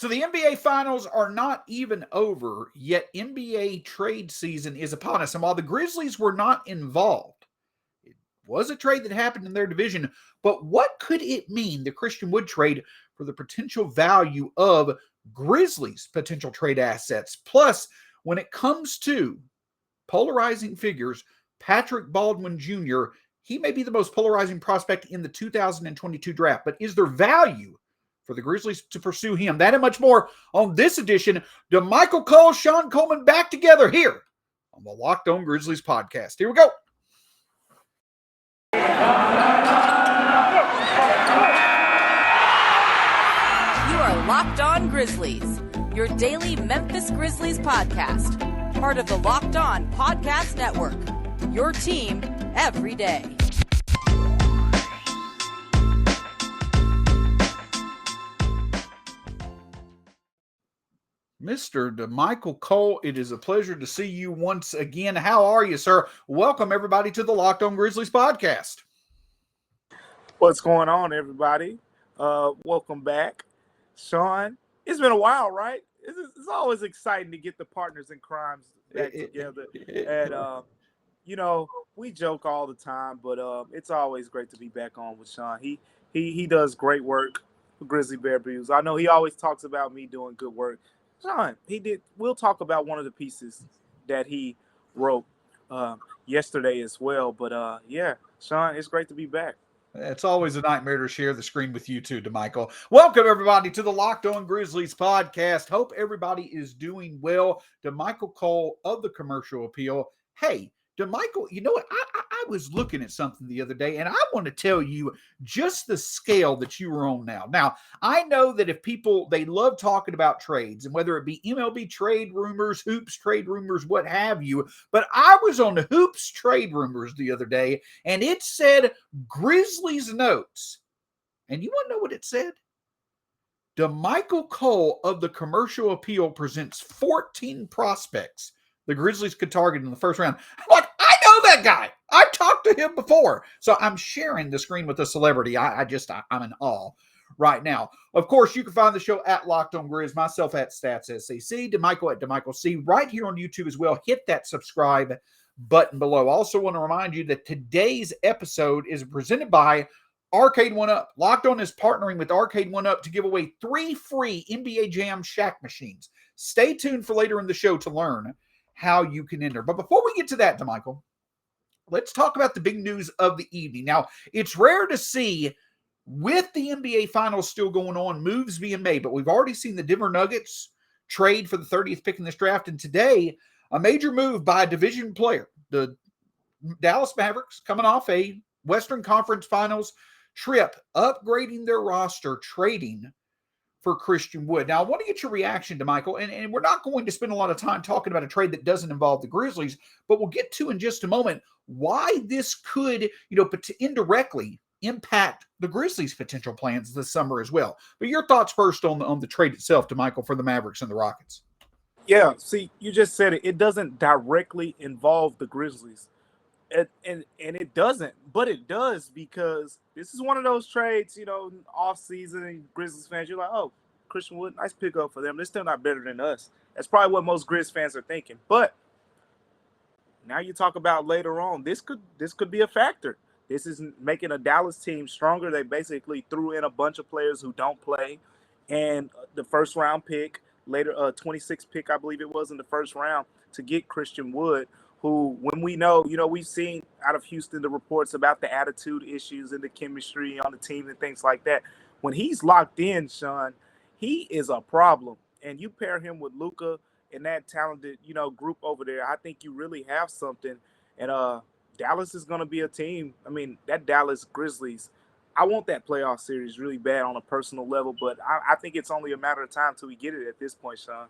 So the NBA Finals are not even over, yet NBA trade season is upon us. And while the Grizzlies were not involved, it was a trade that happened in their division. But what could it mean, the Christian Wood trade, for the potential value of Grizzlies' potential trade assets? Plus, when it comes to polarizing figures, Patrick Baldwin Jr., he may be the most polarizing prospect in the 2022 draft. But is there value for the Grizzlies to pursue him? That and much more on this edition. Damichael Cole, Shawn Coleman back together here on the Locked On Grizzlies podcast. Here we go. You are Locked On Grizzlies, your daily Memphis Grizzlies podcast. Part of the Locked On Podcast Network, your team every day. Mr. Damichael Cole, it is a pleasure to see you once again. How are you, sir? Welcome, everybody, to the Locked On Grizzlies podcast. What's going on, everybody? Welcome back. Shawn, it's been a while, right? It's always exciting to get the partners in crimes back together. And, we joke all the time, but it's always great to be back on with Shawn. He does great work for Grizzly Bear Views. I know he always talks about me doing good work. Shawn, we'll talk about one of the pieces that he wrote yesterday as well. But, Shawn, it's great to be back. It's always a nightmare to share the screen with you too, Damichael. Welcome, everybody, to the Locked On Grizzlies podcast. Hope everybody is doing well. Damichael Cole of the Commercial Appeal. Hey, Damichael, you know what? I was looking at something the other day, and I want to tell you just the scale that you are on now. Now, I know that if people, they love talking about trades, and whether it be MLB trade rumors, hoops trade rumors, what have you, but I was on the hoops trade rumors the other day, and it said Grizzlies notes. And you want to know what it said? Damichael Cole of the Commercial Appeal presents 14 prospects the Grizzlies could target in the first round. I'm like, I know that guy. I've talked to him before. So I'm sharing the screen with a celebrity. I'm in awe right now. Of course, you can find the show at Locked On Grizz, myself at StatsSCC, Damichael at Damichael C, right here on YouTube as well. Hit that subscribe button below. I also want to remind you that today's episode is presented by Arcade 1UP. Locked On is partnering with Arcade 1UP to give away 3 free NBA Jam Shack machines. Stay tuned for later in the show to learn how you can enter. But before we get to that, Damichael, let's talk about the big news of the evening. Now, it's rare to see, with the NBA Finals still going on, moves being made, but we've already seen the Denver Nuggets trade for the 30th pick in this draft, and today, a major move by a division player. The Dallas Mavericks, coming off a Western Conference Finals trip, upgrading their roster, trading for Christian Wood. Now, I want to get your reaction, Damichael, and we're not going to spend a lot of time talking about a trade that doesn't involve the Grizzlies, but we'll get to in just a moment why this could, indirectly impact the Grizzlies' potential plans this summer as well. But your thoughts first on the trade itself, Damichael, for the Mavericks and the Rockets. Yeah, see, you just said it. It doesn't directly involve the Grizzlies. And it doesn't, but it does, because this is one of those trades, off season, and Grizzlies fans, you're like, oh, Christian Wood, nice pickup for them. They're still not better than us. That's probably what most Grizz fans are thinking. But now you talk about later on, this could be a factor. This is making a Dallas team stronger. They basically threw in a bunch of players who don't play, and the first round pick, later 26th pick, I believe it was, in the first round, to get Christian Wood, who, when we know, we've seen out of Houston the reports about the attitude issues and the chemistry on the team and things like that. When he's locked in, Shawn, he is a problem. And you pair him with Luka and that talented, group over there, I think you really have something. And Dallas is going to be a team. I mean, that Dallas Grizzlies, I want that playoff series really bad on a personal level, but I think it's only a matter of time till we get it at this point, Shawn.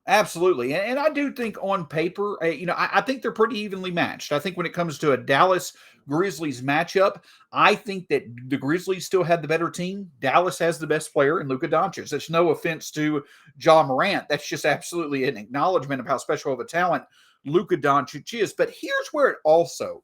Absolutely. And I do think on paper, I think they're pretty evenly matched. I think when it comes to a Dallas Grizzlies matchup, I think that the Grizzlies still had the better team. Dallas has the best player in Luka Doncic. That's no offense to John Morant. That's just absolutely an acknowledgement of how special of a talent Luka Doncic is. But here's where it also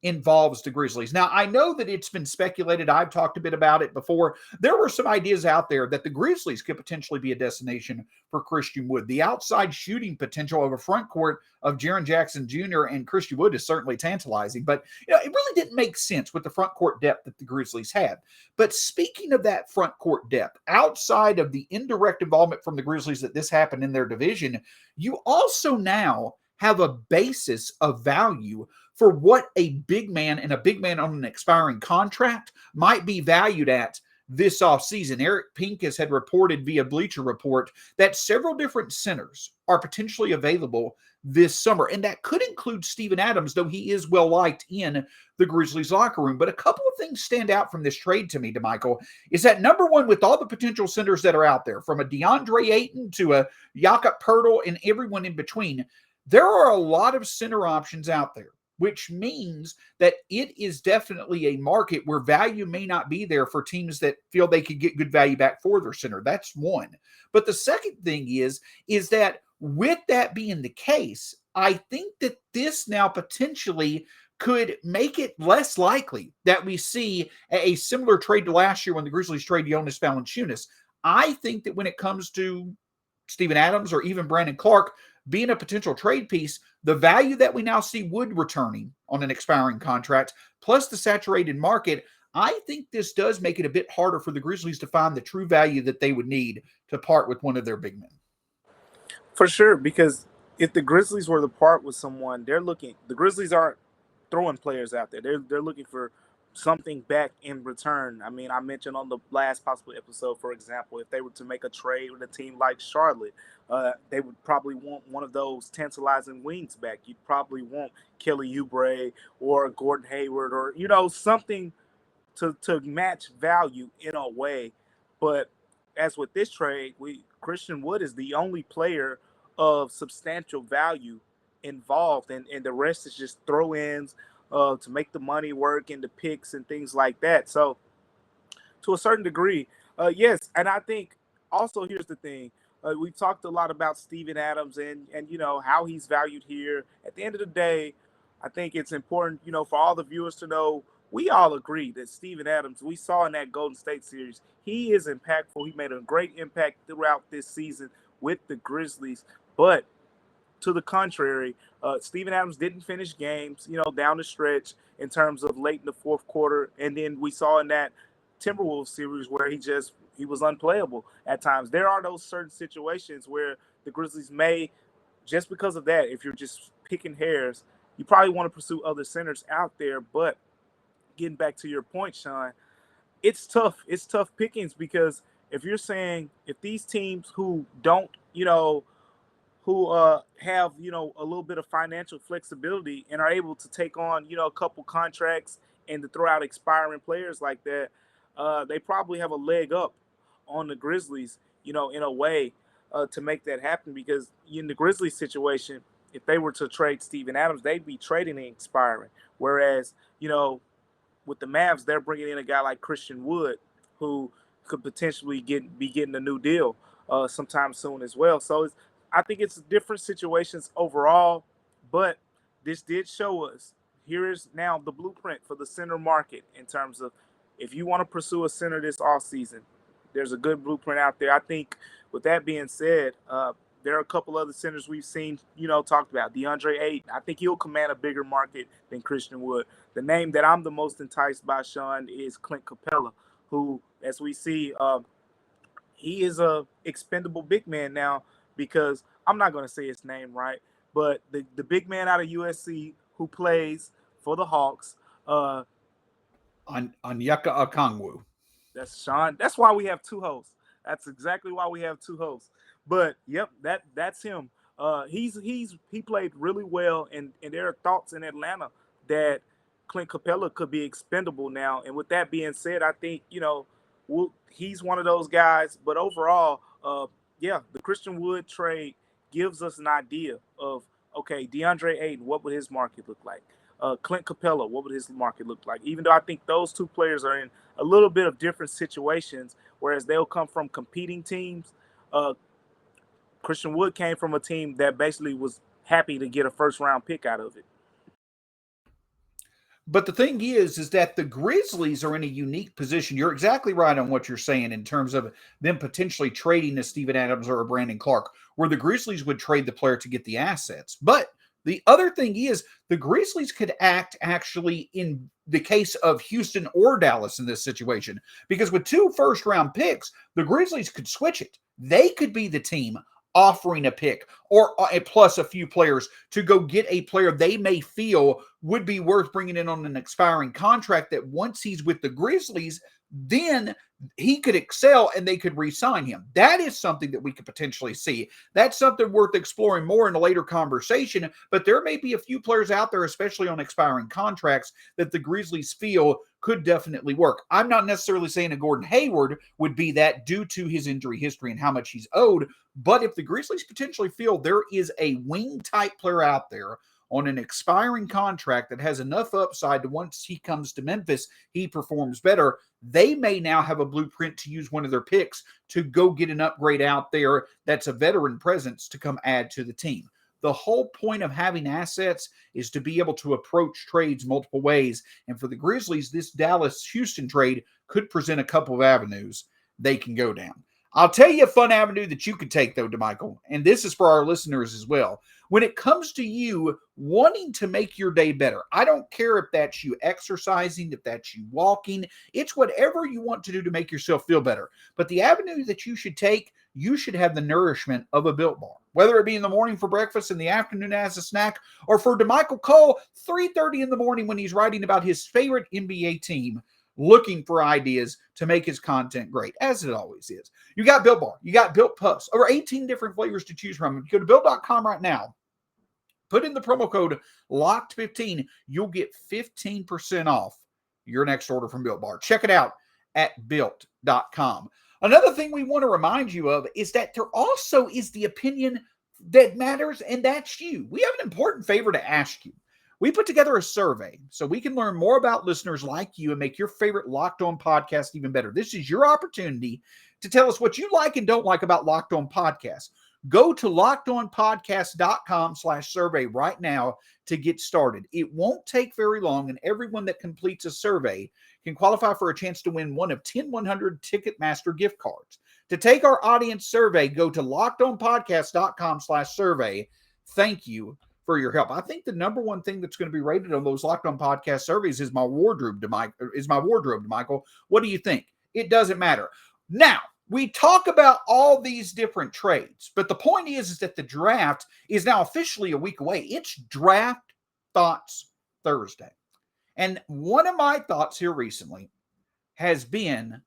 involves the Grizzlies. Now, I know that it's been speculated. I've talked a bit about it before. There were some ideas out there that the Grizzlies could potentially be a destination for Christian Wood. The outside shooting potential of a front court of Jaren Jackson Jr. and Christian Wood is certainly tantalizing, but it really didn't make sense with the front court depth that the Grizzlies had. But speaking of that front court depth, outside of the indirect involvement from the Grizzlies that this happened in their division, you also now have a basis of value for what a big man and a big man on an expiring contract might be valued at this offseason. Eric Pincus had reported via Bleacher Report that several different centers are potentially available this summer, and that could include Steven Adams, though he is well liked in the Grizzlies locker room. But a couple of things stand out from this trade to me, Damichael, is that number one, with all the potential centers that are out there, from a DeAndre Ayton to a Jakob Poeltl and everyone in between, there are a lot of center options out there, which means that it is definitely a market where value may not be there for teams that feel they could get good value back for their center. That's one. But the second thing is that with that being the case, I think that this now potentially could make it less likely that we see a similar trade to last year when the Grizzlies traded Jonas Valanciunas. I think that when it comes to Steven Adams or even Brandon Clark being a potential trade piece, the value that we now see Wood returning on an expiring contract, plus the saturated market, I think this does make it a bit harder for the Grizzlies to find the true value that they would need to part with one of their big men. For sure, because if the Grizzlies were to part with someone, the Grizzlies aren't throwing players out there. They're looking for something back in return. I mean, I mentioned on the last possible episode, for example, if they were to make a trade with a team like Charlotte, they would probably want one of those tantalizing wings back. You'd probably want Kelly Oubre or Gordon Hayward or, something to match value in a way. But as with this trade, Christian Wood is the only player of substantial value involved, and the rest is just throw-ins to make the money work and the picks and things like that. So to a certain degree, yes. And I think also here's the thing. We've talked a lot about Steven Adams and how he's valued here. At the end of the day, I think it's important, for all the viewers to know, we all agree that Steven Adams, we saw in that Golden State series, he is impactful. He made a great impact throughout this season with the Grizzlies. But to the contrary, Steven Adams didn't finish games, down the stretch in terms of late in the fourth quarter. And then we saw in that Timberwolves series where he was unplayable at times. There are those certain situations where the Grizzlies may, just because of that, if you're just picking hairs, you probably want to pursue other centers out there. But getting back to your point, Shawn, it's tough. It's tough pickings because if you're saying if these teams who don't, who have, a little bit of financial flexibility and are able to take on, a couple contracts and to throw out expiring players like that, they probably have a leg up on the Grizzlies, in a way to make that happen because in the Grizzlies situation, if they were to trade Steven Adams, they'd be trading and expiring. Whereas, with the Mavs, they're bringing in a guy like Christian Wood who could potentially be getting a new deal sometime soon as well. So I think it's different situations overall, but this did show us here is now the blueprint for the center market in terms of if you want to pursue a center this offseason, there's a good blueprint out there. I think with that being said, there are a couple other centers we've seen, talked about. DeAndre Ayton, I think he'll command a bigger market than Christian Wood. The name that I'm the most enticed by, Shawn, is Clint Capella, who, as we see, he is a expendable big man now because I'm not going to say his name right, but the big man out of USC who plays for the Hawks. Onyeka Okongwu. That's Shawn. That's why we have two hosts. That's exactly why we have two hosts. But yep, that's him. He played really well, and there are thoughts in Atlanta that Clint Capella could be expendable now. And with that being said, I think he's one of those guys. But overall, the Christian Wood trade gives us an idea of DeAndre Ayton, what would his market look like? Clint Capella, what would his market look like? Even though I think those two players are in a little bit of different situations, whereas they'll come from competing teams. Christian Wood came from a team that basically was happy to get a first-round pick out of it. But the thing is that the Grizzlies are in a unique position. You're exactly right on what you're saying in terms of them potentially trading a Steven Adams or a Brandon Clark, where the Grizzlies would trade the player to get the assets. But the other thing is the Grizzlies could act actually in the case of Houston or Dallas in this situation. Because with 2 first-round picks, the Grizzlies could switch it. They could be the team offering a pick or plus a few players to go get a player they may feel would be worth bringing in on an expiring contract that once he's with the Grizzlies, then he could excel and they could re-sign him. That is something that we could potentially see. That's something worth exploring more in a later conversation, but there may be a few players out there, especially on expiring contracts, that the Grizzlies feel could definitely work. I'm not necessarily saying a Gordon Hayward would be that due to his injury history and how much he's owed, but if the Grizzlies potentially feel there is a wing type player out there on an expiring contract that has enough upside to once he comes to Memphis, he performs better, they may now have a blueprint to use one of their picks to go get an upgrade out there that's a veteran presence to come add to the team. The whole point of having assets is to be able to approach trades multiple ways. And for the Grizzlies, this Dallas-Houston trade could present a couple of avenues they can go down. I'll tell you a fun avenue that you could take, though, Damichael, and this is for our listeners as well. When it comes to you wanting to make your day better, I don't care if that's you exercising, if that's you walking, it's whatever you want to do to make yourself feel better. But the avenue that you should take, you should have the nourishment of a Built Bar, whether it be in the morning for breakfast, in the afternoon as a snack, or for Damichael Cole, 3:30 in the morning when he's writing about his favorite NBA team, looking for ideas to make his content great, as it always is. You got Built Bar, you got Built Puffs, over 18 different flavors to choose from. If you go to Built.com right now, put in the promo code LOCKED15, you'll get 15% off your next order from Built Bar. Check it out at Built.com. Another thing we want to remind you of is that there also is the opinion that matters, and that's you. We have an important favor to ask you. We put together a survey so we can learn more about listeners like you and make your favorite Locked On podcast even better. This is your opportunity to tell us what you like and don't like about Locked On Podcasts. Go to lockedonpodcast.com/survey right now to get started. It won't take very long, and everyone that completes a survey can qualify for a chance to win one of 10 100 Ticketmaster gift cards. To take our audience survey, go to lockedonpodcast.com/survey. Thank you for your help. I think the number one thing that's going to be rated on those Locked On Podcast surveys is my wardrobe, Damichael. What do you think? It doesn't matter. Now, we talk about all these different trades, but the point is that the draft is now officially a week away. It's Draft Thoughts Thursday. And one of my thoughts here recently has been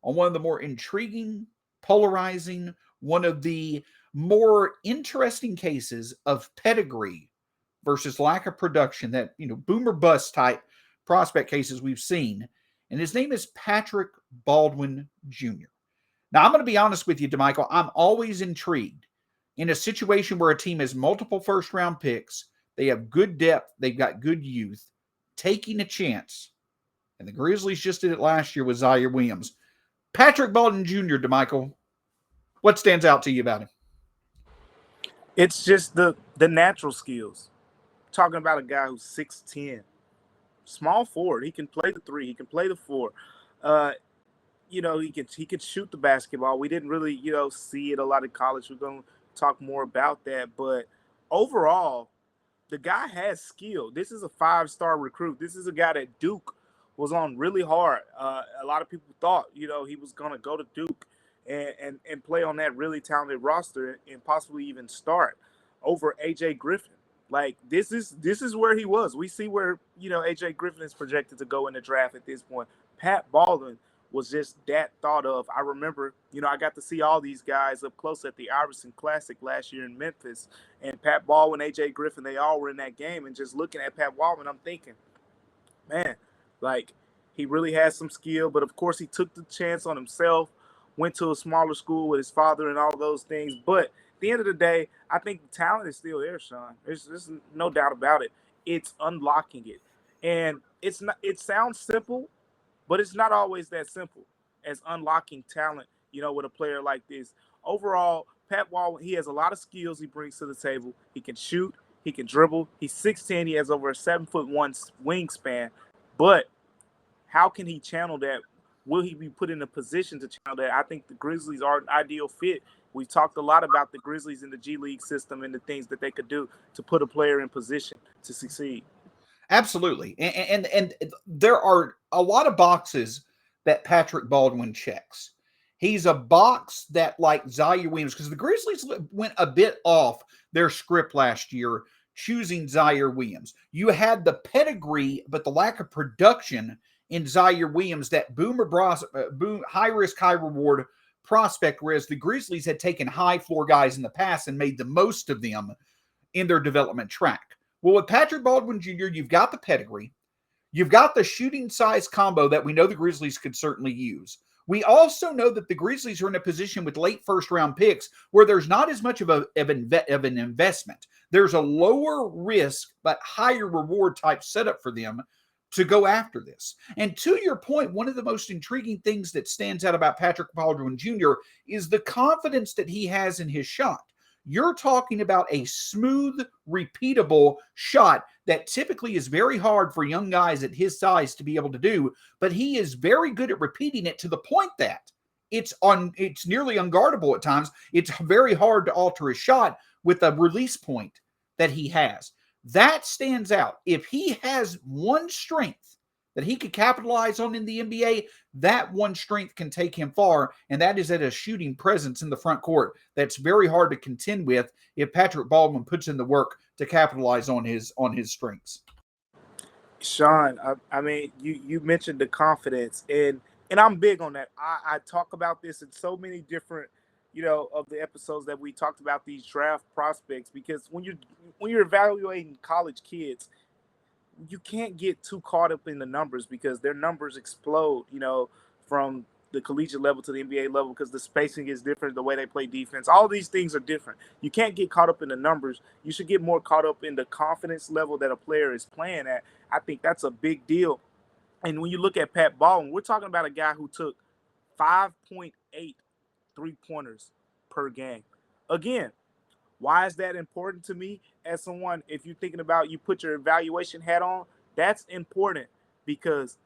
on one of the more intriguing, polarizing, one of the more interesting cases of pedigree versus lack of production, that, boomer bust type prospect cases we've seen. And his name is Patrick Baldwin Jr. Now, I'm going to be honest with you, Damichael. I'm always intrigued in a situation where a team has multiple first-round picks, they have good depth, they've got good youth, taking a chance. And the Grizzlies just did it last year with Zaire Williams. Patrick Baldwin Jr., Damichael, what stands out to you about him? It's just the natural skills. Talking about a guy who's 6'10", small forward. He can play the 3. He can play the 4. He can shoot the basketball. We didn't really, see it a lot in college. We're going to talk more about that. But overall, the guy has skill. This is a 5-star recruit. This is a guy that Duke was on really hard. A lot of people thought, he was going to go to Duke and play on that really talented roster and possibly even start over A.J. Griffin. Like, this is where he was. We see where, A.J. Griffin is projected to go in the draft at this point. Pat Baldwin was just that thought of. I remember, I got to see all these guys up close at the Iverson Classic last year in Memphis. And Pat Baldwin, A.J. Griffin, they all were in that game. And just looking at Pat Baldwin, I'm thinking, man, like, he really has some skill. But, of course, he took the chance on himself, went to a smaller school with his father and all those things. But at the end of the day, I think the talent is still there, Shawn. There's no doubt about it. It's unlocking it. And it's not. It sounds simple, but it's not always that simple as unlocking talent, with a player like this. Overall, Pat Baldwin, he has a lot of skills he brings to the table. He can shoot. He can dribble. He's 6'10". He has over a 7'1" wingspan. But how can he channel that? Will he be put in a position to channel that? I think the Grizzlies are an ideal fit. We've talked a lot about the Grizzlies in the G League system and the things that they could do to put a player in position to succeed. Absolutely. And there are a lot of boxes that Patrick Baldwin checks. He's a box that, like Zaire Williams, because the Grizzlies went a bit off their script last year, choosing Zaire Williams. You had the pedigree, but the lack of production in Zaire Williams, that high risk, high reward prospect, whereas the Grizzlies had taken high floor guys in the past and made the most of them in their development track. Well, with Patrick Baldwin Jr., you've got the pedigree. You've got the shooting size combo that we know the Grizzlies could certainly use. We also know that the Grizzlies are in a position with late first-round picks where there's not as much of an investment. There's a lower risk but higher reward type setup for them to go after this. And to your point, one of the most intriguing things that stands out about Patrick Baldwin Jr. is the confidence that he has in his shot. You're talking about a smooth, repeatable shot that typically is very hard for young guys at his size to be able to do, but he is very good at repeating it to the point that it's nearly unguardable at times. It's very hard to alter his shot with a release point that he has. That stands out. If he has one strength that he could capitalize on in the NBA, that one strength can take him far, and that is at a shooting presence in the front court that's very hard to contend with if Patrick Baldwin puts in the work to capitalize on his strengths. Shawn, I mean, you mentioned the confidence, and I'm big on that. I talk about this in so many different, of the episodes that we talked about these draft prospects, because when you're evaluating college kids, you can't get too caught up in the numbers because their numbers explode, from the collegiate level to the NBA level, because the spacing is different, the way they play defense. All these things are different. You can't get caught up in the numbers. You should get more caught up in the confidence level that a player is playing at. I think that's a big deal. And when you look at Pat Baldwin, we're talking about a guy who took 5.8 3-pointers per game. Again, why is that important to me as someone? If you're thinking about, you put your evaluation hat on, that's important because,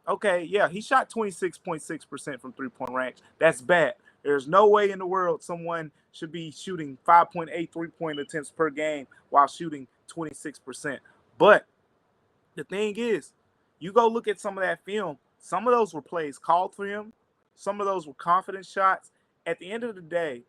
okay, yeah, he shot 26.6% from three-point range. That's bad. There's no way in the world someone should be shooting 5.8 three-point attempts per game while shooting 26%. But the thing is, you go look at some of that film, some of those were plays called for him. Some of those were confidence shots. At the end of the day,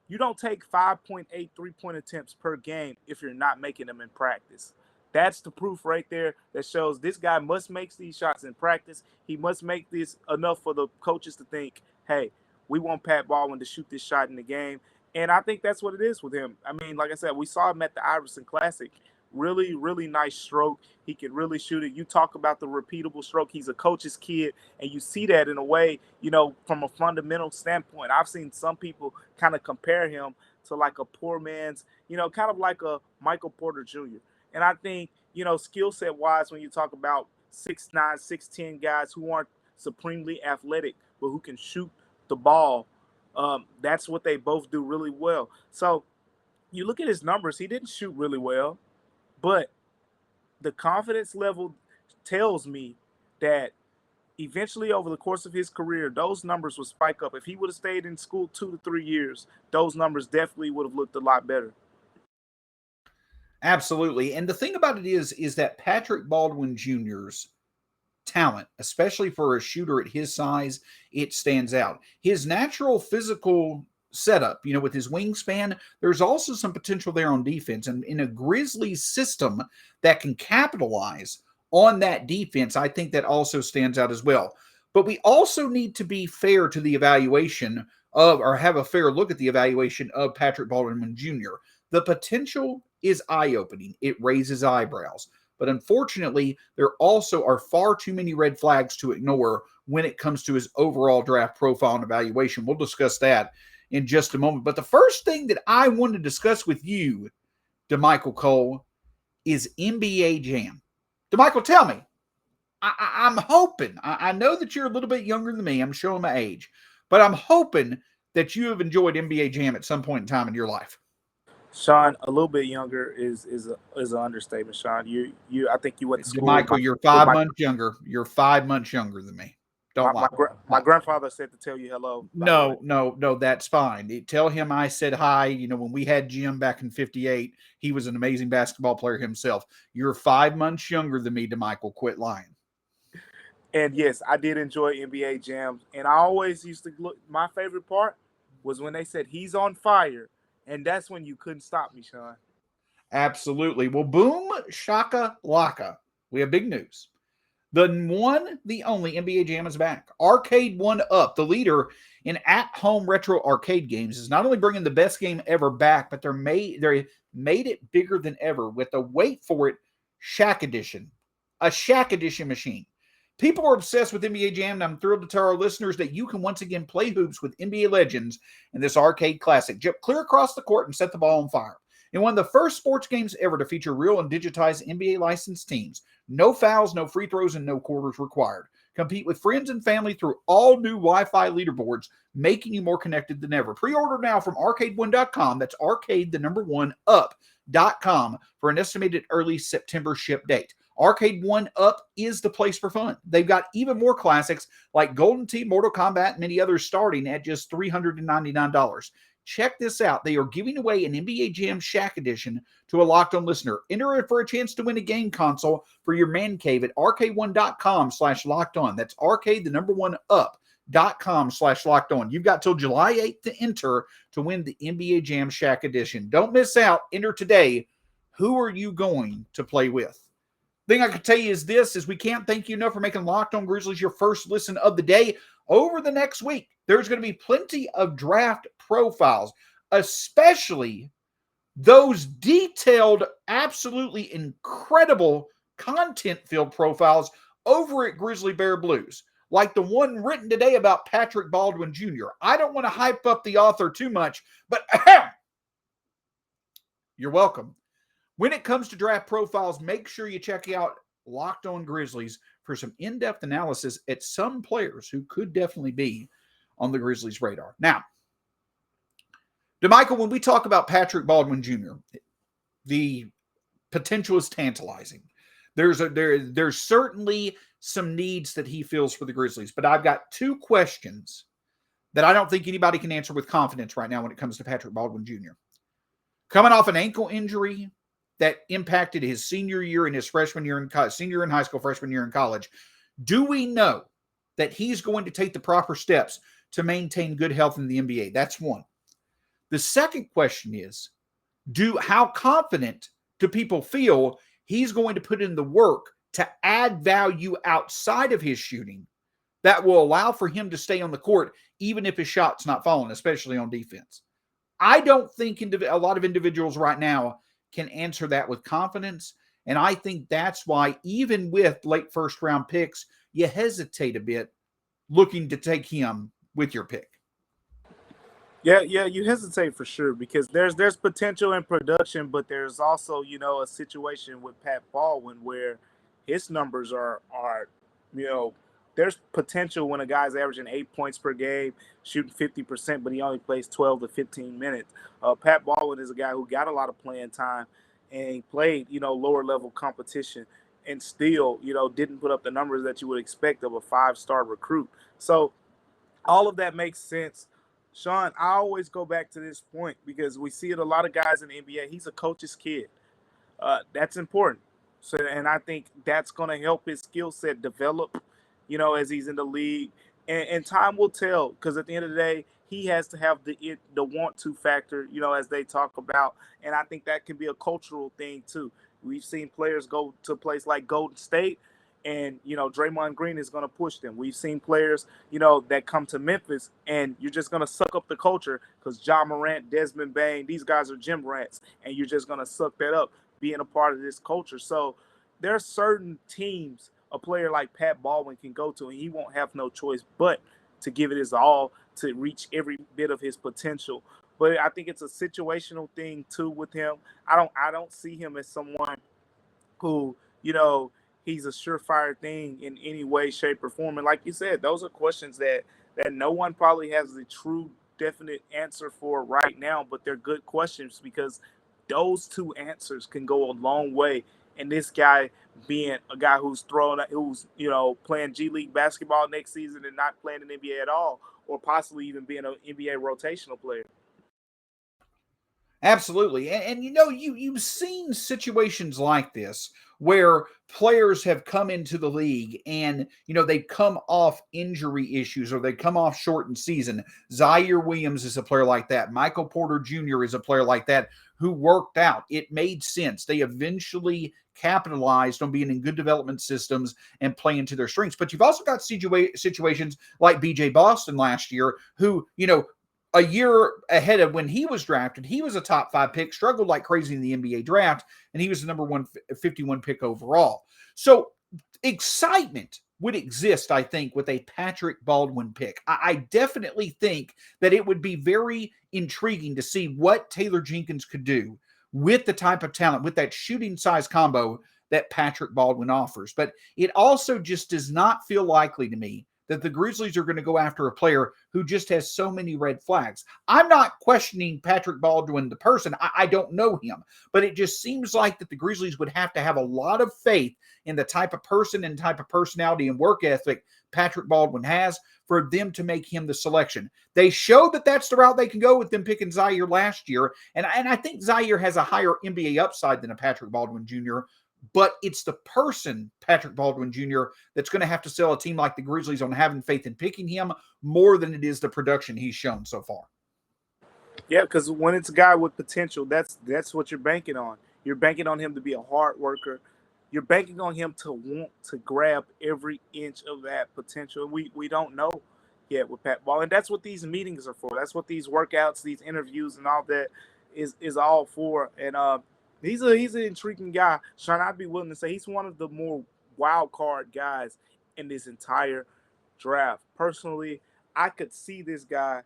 you don't take 5.8 three-point attempts per game if you're not making them in practice. That's the proof right there that shows this guy must make these shots in practice. He must make this enough for the coaches to think, hey, we want Pat Baldwin to shoot this shot in the game. And I think that's what it is with him. I mean, like I said, we saw him at the Iverson Classic. Really, really nice stroke. He can really shoot it. You talk about the repeatable stroke. He's a coach's kid, and you see that in a way, from a fundamental standpoint. I've seen some people kind of compare him to like a poor man's, kind of like a Michael Porter Jr. And I think, skill set wise, when you talk about 6'9", 6'10" guys who aren't supremely athletic, but who can shoot the ball, that's what they both do really well. So you look at his numbers, he didn't shoot really well. But the confidence level tells me that eventually over the course of his career, those numbers will spike up. If he would have stayed in school 2 to 3 years, those numbers definitely would have looked a lot better. Absolutely. And the thing about it is that Patrick Baldwin Jr.'s talent, especially for a shooter at his size, it stands out. His natural physical setup, with his wingspan, there's also some potential there on defense. And in a Grizzlies system that can capitalize on that defense, I think that also stands out as well. But we also need to be fair to the evaluation of, or have a fair look at the evaluation of Patrick Baldwin Jr. The potential is eye-opening. It raises eyebrows. But unfortunately, there also are far too many red flags to ignore when it comes to his overall draft profile and evaluation. We'll discuss that in just a moment. But the first thing that I want to discuss with you, Damichael Cole, is NBA Jam. Damichael, tell me, I'm hoping, I know that you're a little bit younger than me, I'm showing my age, but I'm hoping that you have enjoyed NBA Jam at some point in time in your life. Shawn, a little bit younger is an understatement. Shawn, I think you went to school with Michael, you're with 5 months younger. You're 5 months younger than me. Don't lie. my grandfather said to tell you hello. By the way. No, that's fine. Tell him I said hi. When we had Jim back in 58, he was an amazing basketball player himself. You're 5 months younger than me, Damichael. Quit lying. And yes, I did enjoy NBA jams, and I always used to look. My favorite part was when they said he's on fire, and that's when you couldn't stop me, Shawn. Absolutely. Well, boom, shaka, laka. We have big news. The only NBA Jam is back. Arcade 1-Up, the leader in at-home retro arcade games, is not only bringing the best game ever back, but they made it bigger than ever with a, wait for it, Shaq Edition. A Shaq Edition machine. People are obsessed with NBA Jam, and I'm thrilled to tell our listeners that you can once again play hoops with NBA legends in this arcade classic. Jump clear across the court and set the ball on fire. In one of the first sports games ever to feature real and digitized NBA licensed teams. No fouls, no free throws, and no quarters required. Compete with friends and family through all new Wi-Fi leaderboards, making you more connected than ever. Pre-order now from arcade1.com. That's arcade1up.com for an estimated early September ship date. Arcade 1-Up is the place for fun. They've got even more classics like Golden Tee, Mortal Kombat, and many others starting at just $399. Check this out. They are giving away an NBA Jam Shaq Edition to a Locked On listener. Enter it for a chance to win a game console for your man cave at arcade1.com/lockedon. That's arcade1up.com/lockedon. You've got till July 8th to enter to win the NBA Jam Shaq Edition. Don't miss out. Enter today. Who are you going to play with? Thing I can tell you is this, is we can't thank you enough for making Locked On Grizzlies your first listen of the day. Over the next week, there's going to be plenty of draft profiles, especially those detailed, absolutely incredible content-filled profiles over at Grizzly Bear Blues, like the one written today about Patrick Baldwin Jr. I don't want to hype up the author too much, but you're welcome. When it comes to draft profiles, make sure you check out Locked On Grizzlies for some in-depth analysis at some players who could definitely be on the Grizzlies' radar. Now, Damichael, when we talk about Patrick Baldwin Jr., the potential is tantalizing. There's certainly some needs that he feels for the Grizzlies, but I've got two questions that I don't think anybody can answer with confidence right now when it comes to Patrick Baldwin Jr. Coming off an ankle injury that impacted his senior year and his freshman year in college, senior in high school, freshman year in college. Do we know that he's going to take the proper steps to maintain good health in the NBA? That's one. The second question is, how confident do people feel he's going to put in the work to add value outside of his shooting that will allow for him to stay on the court even if his shot's not falling, especially on defense? I don't think a lot of individuals right now can answer that with confidence. And I think that's why, even with late first round picks, you hesitate a bit looking to take him with your pick. Yeah, you hesitate for sure because there's potential in production, but there's also, a situation with Pat Baldwin where his numbers are there's potential when a guy's averaging 8 points per game, shooting 50%, but he only plays 12 to 15 minutes. Pat Baldwin is a guy who got a lot of playing time and he played, lower level competition and still, didn't put up the numbers that you would expect of a 5-star recruit. So all of that makes sense. Shawn, I always go back to this point because we see it a lot of guys in the NBA. He's a coach's kid. That's important. So, and I think that's going to help his skill set develop, as he's in the league. And time will tell because at the end of the day, he has to have the want-to factor, as they talk about. And I think that can be a cultural thing too. We've seen players go to a place like Golden State and, Draymond Green is going to push them. We've seen players, that come to Memphis and you're just going to suck up the culture because Ja Morant, Desmond Bane, these guys are gym rats and you're just going to suck that up being a part of this culture. So there are certain teams a player like Pat Baldwin can go to and he won't have no choice but to give it his all to reach every bit of his potential. But I think it's a situational thing too with him. I don't see him as someone who, he's a surefire thing in any way, shape, or form. And like you said, those are questions that no one probably has the true, definite answer for right now, but they're good questions because those two answers can go a long way. And this guy being a guy who's playing G League basketball next season and not playing in the NBA at all, or possibly even being an NBA rotational player. Absolutely. And you've seen situations like this where players have come into the league and, they've come off injury issues or they come off shortened season. Zaire Williams is a player like that. Michael Porter Jr. is a player like that who worked out. It made sense. They eventually capitalized on being in good development systems and playing to their strengths. But you've also got situations like BJ Boston last year who, a year ahead of when he was drafted, he was a top 5 pick, struggled like crazy in the NBA draft, and he was the number 151 pick overall. So excitement would exist, I think, with a Patrick Baldwin pick. I definitely think that it would be very intriguing to see what Taylor Jenkins could do with the type of talent, with that shooting size combo that Patrick Baldwin offers. But it also just does not feel likely to me that the Grizzlies are going to go after a player who just has so many red flags. I'm not questioning Patrick Baldwin, the person. I don't know him, but it just seems like that the Grizzlies would have to have a lot of faith in the type of person and type of personality and work ethic Patrick Baldwin has for them to make him the selection. They showed that that's the route they can go with them picking Zaire last year, and I think Zaire has a higher NBA upside than a Patrick Baldwin Jr., but it's the person, Patrick Baldwin Jr., that's going to have to sell a team like the Grizzlies on having faith in picking him more than it is the production he's shown so far. Yeah, because when it's a guy with potential, that's what you're banking on. You're banking on him to be a hard worker. You're banking on him to want to grab every inch of that potential. We don't know yet with Pat Ball, and that's what these meetings are for. That's what these workouts, these interviews, and all that is all for. And he's an intriguing guy. Shawn, I'd be willing to say he's one of the more wild card guys in this entire draft. Personally, I could see this guy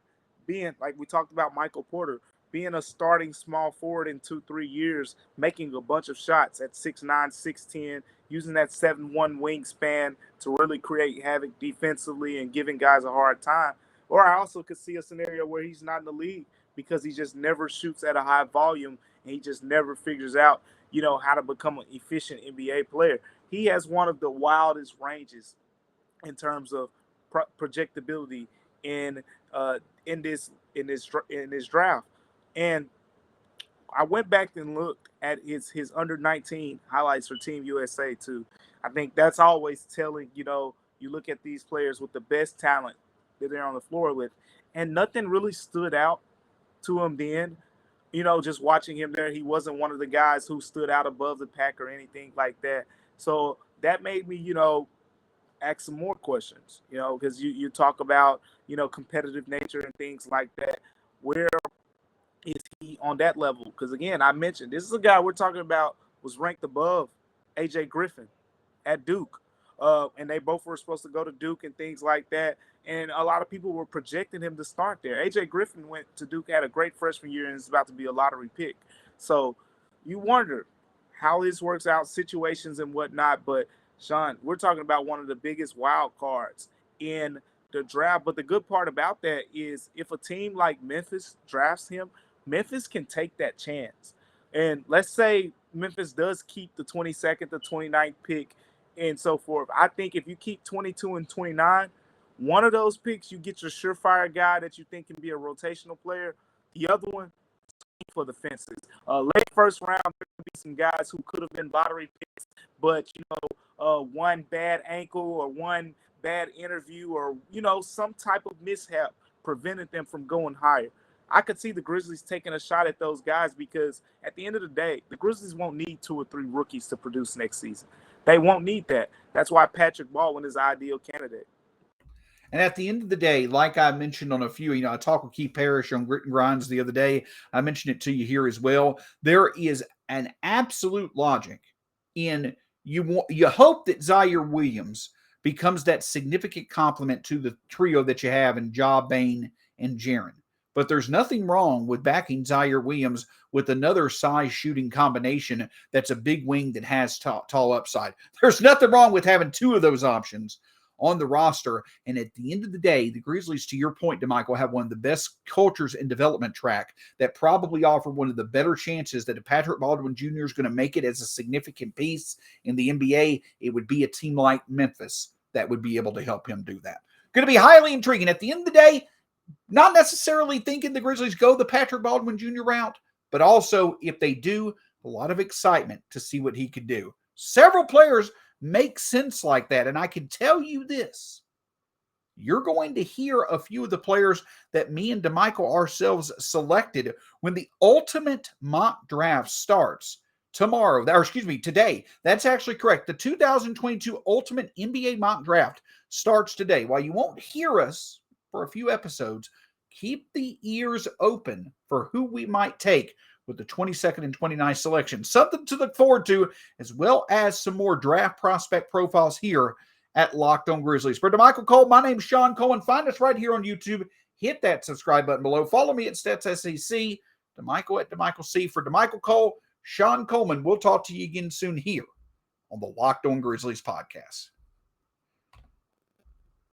being, like we talked about Michael Porter, being a starting small forward in 2-3 years, making a bunch of shots at 6'9", 6'10", using that 7'1" wingspan to really create havoc defensively and giving guys a hard time. Or I also could see a scenario where he's not in the league because he just never shoots at a high volume and he just never figures out, how to become an efficient NBA player. He has one of the wildest ranges in terms of projectability in this draft. And I went back and looked at his under 19 highlights for Team USA too. I think that's always telling. You look at these players with the best talent that they're on the floor with, and nothing really stood out to him then. Just watching him there, he wasn't one of the guys who stood out above the pack or anything like that. So that made me, ask some more questions, because you talk about, competitive nature and things like that. Where is he on that level? Because, again, I mentioned this is a guy we're talking about was ranked above A.J. Griffin at Duke. And they both were supposed to go to Duke and things like that. And a lot of people were projecting him to start there. A.J. Griffin went to Duke, had a great freshman year, and is about to be a lottery pick. So you wonder how this works out, situations and whatnot. But, Shawn, we're talking about one of the biggest wild cards in the draft. But the good part about that is if a team like Memphis drafts him, Memphis can take that chance. And let's say Memphis does keep the 22nd to 29th pick and so forth. I think if you keep 22 and 29, one of those picks, you get your surefire guy that you think can be a rotational player. The other one, for the fences. Late first round, there could be some guys who could have been lottery picks, but, one bad ankle or one bad interview or, some type of mishap prevented them from going higher. I could see the Grizzlies taking a shot at those guys because at the end of the day, the Grizzlies won't need 2 or 3 rookies to produce next season. They won't need that. That's why Patrick Baldwin is the ideal candidate. And at the end of the day, like I mentioned on a few, I talked with Keith Parrish on Grit and Grinds the other day. I mentioned it to you here as well. There is an absolute logic in you hope that Zaire Williams becomes that significant complement to the trio that you have in Ja, Bane, and Jaren. But there's nothing wrong with backing Zaire Williams with another size shooting combination that's a big wing that has tall upside. There's nothing wrong with having 2 of those options on the roster. And at the end of the day, the Grizzlies, to your point, Damichael, have one of the best cultures in development track that probably offer one of the better chances that if Patrick Baldwin Jr. is going to make it as a significant piece in the NBA, it would be a team like Memphis that would be able to help him do that. Going to be highly intriguing. At the end of the day, not necessarily thinking the Grizzlies go the Patrick Baldwin Jr. route, but also if they do, a lot of excitement to see what he could do. Several players make sense like that, and I can tell you this. You're going to hear a few of the players that me and Damichael ourselves selected when the ultimate mock draft starts today. That's actually correct. The 2022 Ultimate NBA Mock Draft starts today. While you won't hear us for a few episodes, keep the ears open for who we might take with the 22nd and 29th selection. Something to look forward to, as well as some more draft prospect profiles here at Locked On Grizzlies. For Damichael Cole, my name's Shawn Coleman. Find us right here on YouTube. Hit that subscribe button below. Follow me at StatsSEC, Damichael at Damichael C. For Damichael Cole, Shawn Coleman, we'll talk to you again soon here on the Locked On Grizzlies podcast.